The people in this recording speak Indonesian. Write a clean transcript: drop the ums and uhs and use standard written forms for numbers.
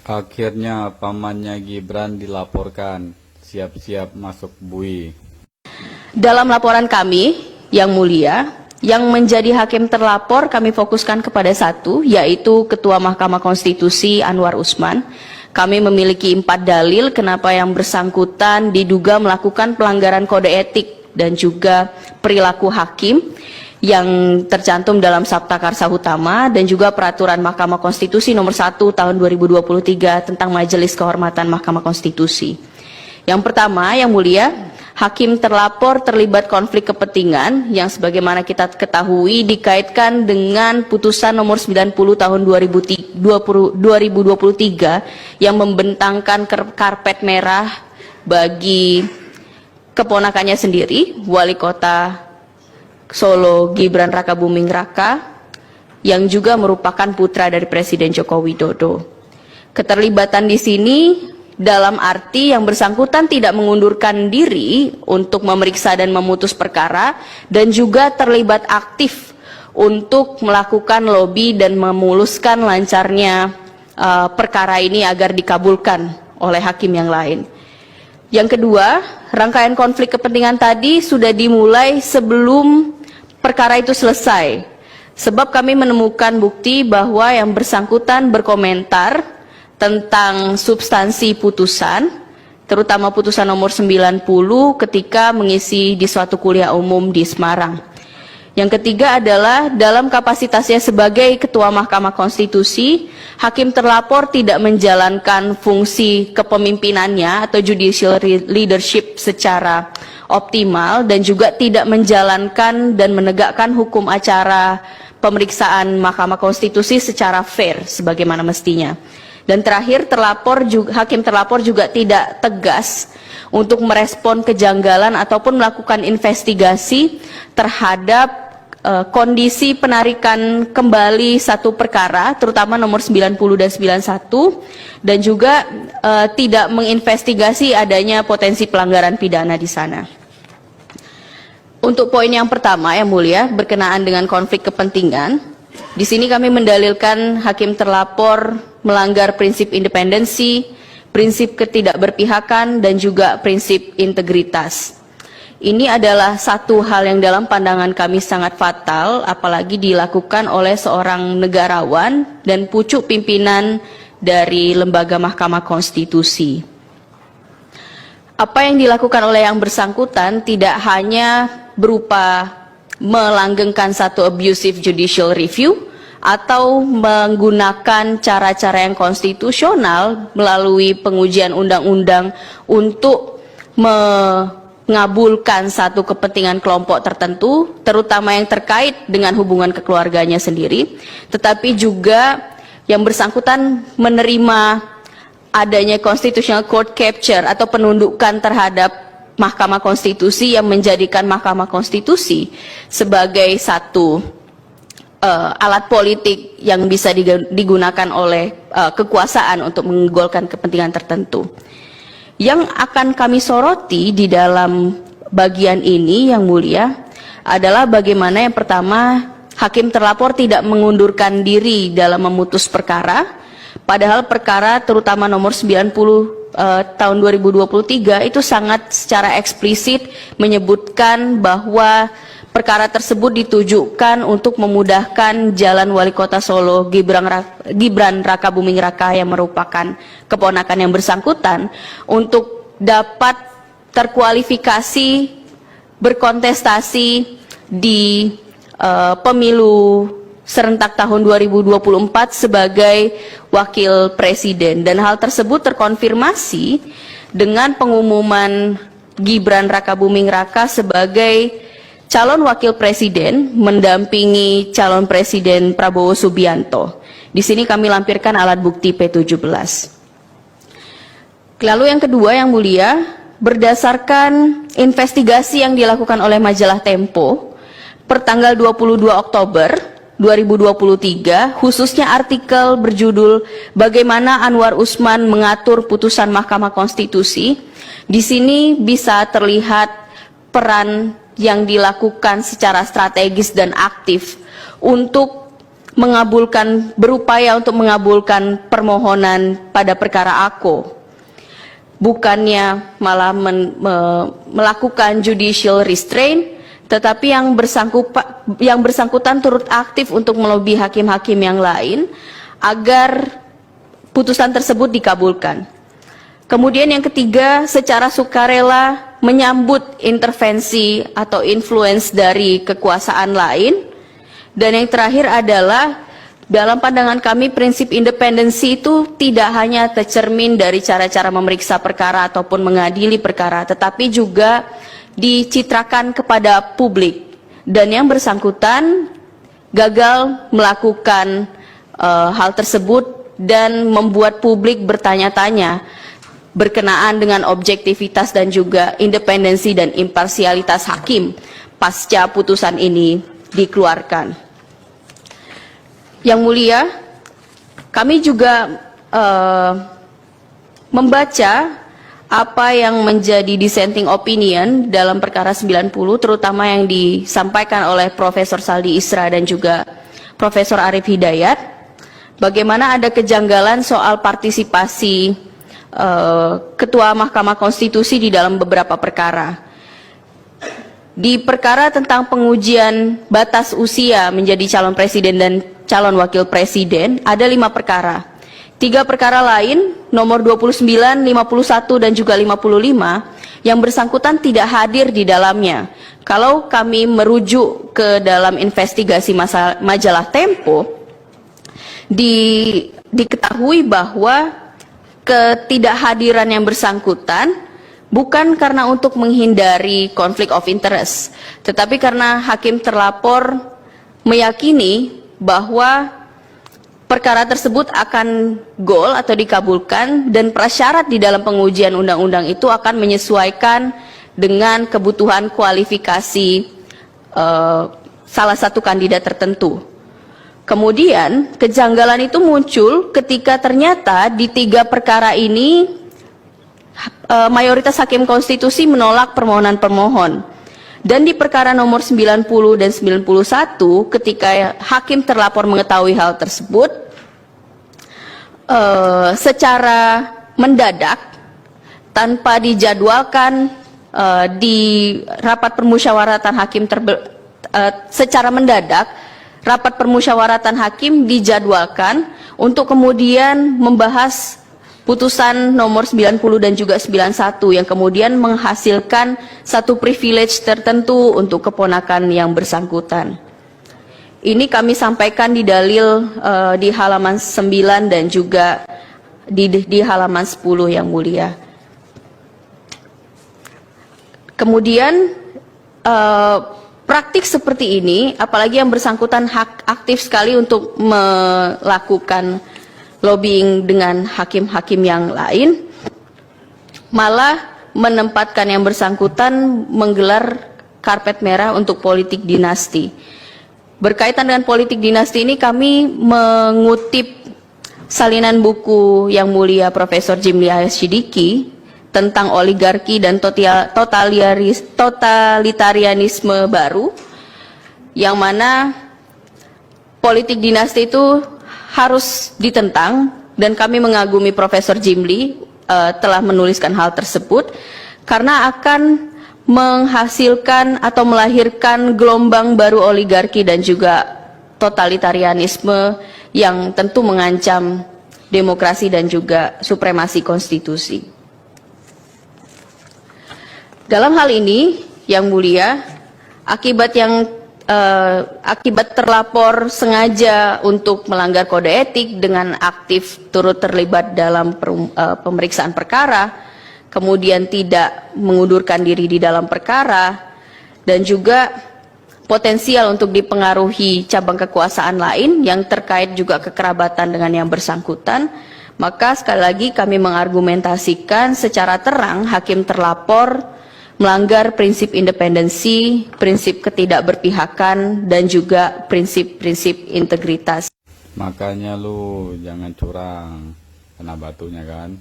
Akhirnya pamannya Gibran dilaporkan, siap-siap masuk bui. Dalam laporan kami, Yang Mulia, yang menjadi hakim terlapor kami fokuskan kepada satu, yaitu Ketua Mahkamah Konstitusi Anwar Usman. Kami memiliki 4 dalil kenapa yang bersangkutan diduga melakukan pelanggaran kode etik dan juga perilaku hakim yang tercantum dalam Sabta Karsa Utama dan juga Peraturan Mahkamah Konstitusi Nomor 1 Tahun 2023 tentang Majelis Kehormatan Mahkamah Konstitusi. Yang pertama, Yang Mulia, hakim terlapor terlibat konflik kepentingan yang sebagaimana kita ketahui dikaitkan dengan putusan nomor 90 tahun 2023 yang membentangkan karpet merah bagi keponakannya sendiri, Wali Kota Solo Gibran Rakabuming Raka, yang juga merupakan putra dari Presiden Joko Widodo. Keterlibatan di sini dalam arti yang bersangkutan tidak mengundurkan diri untuk memeriksa dan memutus perkara dan juga terlibat aktif untuk melakukan lobi dan memuluskan lancarnya perkara ini agar dikabulkan oleh hakim yang lain. Yang kedua, rangkaian konflik kepentingan tadi sudah dimulai sebelum perkara itu selesai, sebab kami menemukan bukti bahwa yang bersangkutan berkomentar tentang substansi putusan, terutama putusan nomor 90 ketika mengisi di suatu kuliah umum di Semarang. Yang ketiga adalah dalam kapasitasnya sebagai Ketua Mahkamah Konstitusi, hakim terlapor tidak menjalankan fungsi kepemimpinannya atau judicial leadership secara optimal dan juga tidak menjalankan dan menegakkan hukum acara pemeriksaan Mahkamah Konstitusi secara fair sebagaimana mestinya. Dan terakhir, hakim terlapor juga tidak tegas untuk merespon kejanggalan ataupun melakukan investigasi terhadap kondisi penarikan kembali satu perkara, terutama nomor 90 dan 91, dan juga tidak menginvestigasi adanya potensi pelanggaran pidana di sana. Untuk poin yang pertama, Yang Mulia, berkenaan dengan konflik kepentingan, di sini kami mendalilkan hakim terlapor melanggar prinsip independensi, prinsip ketidakberpihakan, dan juga prinsip integritas. Ini adalah satu hal yang dalam pandangan kami sangat fatal, apalagi dilakukan oleh seorang negarawan dan pucuk pimpinan dari lembaga Mahkamah Konstitusi. Apa yang dilakukan oleh yang bersangkutan tidak hanya berupa melanggengkan satu abusive judicial review atau menggunakan cara-cara yang konstitusional melalui pengujian undang-undang untuk mengabulkan satu kepentingan kelompok tertentu, terutama yang terkait dengan hubungan kekeluarganya sendiri, tetapi juga yang bersangkutan menerima adanya constitutional court capture atau penundukan terhadap Mahkamah Konstitusi yang menjadikan Mahkamah Konstitusi sebagai satu alat politik yang bisa digunakan oleh kekuasaan untuk menggolkan kepentingan tertentu. Yang akan kami soroti di dalam bagian ini, Yang Mulia, adalah bagaimana yang pertama, hakim terlapor tidak mengundurkan diri dalam memutus perkara, padahal perkara terutama nomor 90 tahun 2023 itu sangat secara eksplisit menyebutkan bahwa perkara tersebut ditujukan untuk memudahkan jalan Wali Kota Solo Gibran Rakabuming Raka yang merupakan keponakan yang bersangkutan untuk dapat terkualifikasi berkontestasi di pemilu serentak tahun 2024 sebagai wakil presiden, dan hal tersebut terkonfirmasi dengan pengumuman Gibran Rakabuming Raka sebagai calon wakil presiden mendampingi calon presiden Prabowo Subianto. Di sini kami lampirkan alat bukti P17. Lalu yang kedua, Yang Mulia, berdasarkan investigasi yang dilakukan oleh majalah Tempo pertanggal 22 Oktober 2023, khususnya artikel berjudul Bagaimana Anwar Usman Mengatur Putusan Mahkamah Konstitusi, di sini bisa terlihat peran yang dilakukan secara strategis dan aktif untuk berupaya untuk mengabulkan permohonan pada perkara AKO, bukannya malah melakukan judicial restraint, tetapi yang bersangkutan turut aktif untuk melobi hakim-hakim yang lain agar putusan tersebut dikabulkan. Kemudian yang ketiga, secara sukarela menyambut intervensi atau influence dari kekuasaan lain. Dan yang terakhir adalah dalam pandangan kami prinsip independensi itu tidak hanya tercermin dari cara-cara memeriksa perkara ataupun mengadili perkara, tetapi juga dicitrakan kepada publik. Dan yang bersangkutan gagal melakukan hal tersebut dan membuat publik bertanya-tanya berkenaan dengan objektivitas dan juga independensi dan imparsialitas hakim pasca putusan ini dikeluarkan. Yang mulia, kami juga membaca apa yang menjadi dissenting opinion dalam perkara 90, terutama yang disampaikan oleh Profesor Saldi Isra dan juga Profesor Arif Hidayat, bagaimana ada kejanggalan soal partisipasi Ketua Mahkamah Konstitusi di dalam beberapa perkara. Di perkara tentang pengujian batas usia menjadi calon presiden dan calon wakil presiden, ada 5 perkara. 3 perkara lain, nomor 29, 51, dan juga 55, yang bersangkutan tidak hadir di dalamnya. Kalau kami merujuk ke dalam investigasi majalah Tempo, diketahui bahwa ketidakhadiran yang bersangkutan bukan karena untuk menghindari konflik of interest, tetapi karena hakim terlapor meyakini bahwa perkara tersebut akan goal atau dikabulkan dan prasyarat di dalam pengujian undang-undang itu akan menyesuaikan dengan kebutuhan kualifikasi salah satu kandidat tertentu. Kemudian kejanggalan itu muncul ketika ternyata di 3 perkara ini mayoritas hakim konstitusi menolak permohonan pemohon. Dan di perkara nomor 90 dan 91 ketika hakim terlapor mengetahui hal tersebut, secara mendadak tanpa dijadwalkan di rapat permusyawaratan hakim secara mendadak rapat permusyawaratan hakim dijadwalkan untuk kemudian membahas putusan nomor 90 dan juga 91 yang kemudian menghasilkan satu privilege tertentu untuk keponakan yang bersangkutan. Ini kami sampaikan di dalil di halaman 9 dan juga di halaman 10 yang mulia. Kemudian praktik seperti ini, apalagi yang bersangkutan aktif sekali untuk melakukan lobbying dengan hakim-hakim yang lain, malah menempatkan yang bersangkutan menggelar karpet merah untuk politik dinasti. Berkaitan dengan politik dinasti ini kami mengutip salinan buku yang mulia Profesor Jimli Sidiki tentang oligarki dan totalitarianisme baru, yang mana politik dinasti itu harus ditentang, dan kami mengagumi Profesor Jimli telah menuliskan hal tersebut karena akan menghasilkan atau melahirkan gelombang baru oligarki dan juga totalitarianisme yang tentu mengancam demokrasi dan juga supremasi konstitusi. Dalam hal ini, yang mulia, akibat terlapor sengaja untuk melanggar kode etik dengan aktif turut terlibat dalam pemeriksaan perkara, kemudian tidak mengundurkan diri di dalam perkara, dan juga potensial untuk dipengaruhi cabang kekuasaan lain yang terkait juga kekerabatan dengan yang bersangkutan, maka sekali lagi kami mengargumentasikan secara terang hakim terlapor melanggar prinsip independensi, prinsip ketidakberpihakan, dan juga prinsip-prinsip integritas. Makanya lu jangan curang, kena batunya kan.